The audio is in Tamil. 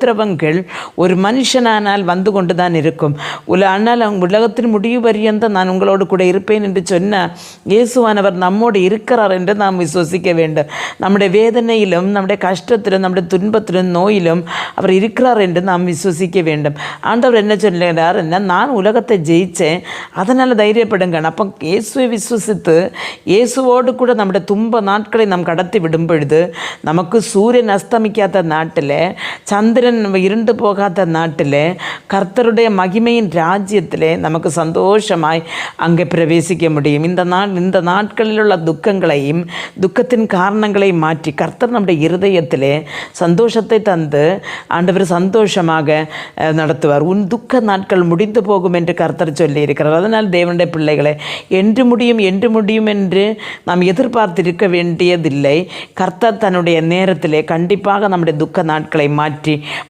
உபத்திரவங்கள் ஒரு மனுஷனானால் வந்து கொண்டு தான் இருக்கும். ஆனால் உலகத்தின் முடிவு பரியந்தம் நான் உங்களோடு கூட இருப்பேன் என்று சொன்ன இயேசுவானவர் நம்மோடு இருக்கிறார் என்று நாம் விசுவசிக்க வேண்டும். நம்முடைய வேதனையிலும் நம்முடைய கஷ்டத்திலும் நம்முடைய துன்பத்திலும் நோயிலும் அவர் இருக்கிறார் என்று நாம் விசுவசிக்க வேண்டும். ஆண்டவர் என்ன சொல்லுகிறார்? என்ன, நான் உலகத்தை ஜெயித்தேன், அதனால் தைரியப்படுங்க. அப்போ இயேசுவை விசுவசித்து இயேசுவோடு கூட நம்முடைய துன்ப நாட்களை நாம் கடத்தி விடும் பொழுது நமக்கு சூரியன் அஸ்தமிக்காத நாட்டில், சந்திரன் இருண்டு போகாத நாட்டில், கர்த்தருடைய மகிமையின் ராஜ்யத்திலே நமக்கு சந்தோஷமாய் அங்கே பிரவேசிக்க முடியும். இந்த நாட்களில் உள்ள துக்கங்களையும் துக்கத்தின் காரணங்களை மாற்றி கர்த்தர் நம்முடைய இருதயத்திலே சந்தோஷத்தை தந்து ஆண்டவர் சந்தோஷமாக நடத்துவார். உன் துக்க நாட்கள் முடிந்து போகும் என்று கர்த்தர் சொல்லியிருக்கிறார். அதனால் தேவனுடைய பிள்ளைகளை என்று முடியும் என்று நாம் எதிர்பார்த்திருக்க வேண்டியதில்லை. கர்த்தர் தன்னுடைய நேரத்திலே கண்டிப்பாக நம்முடைய துக்க நாட்களை மாற்றி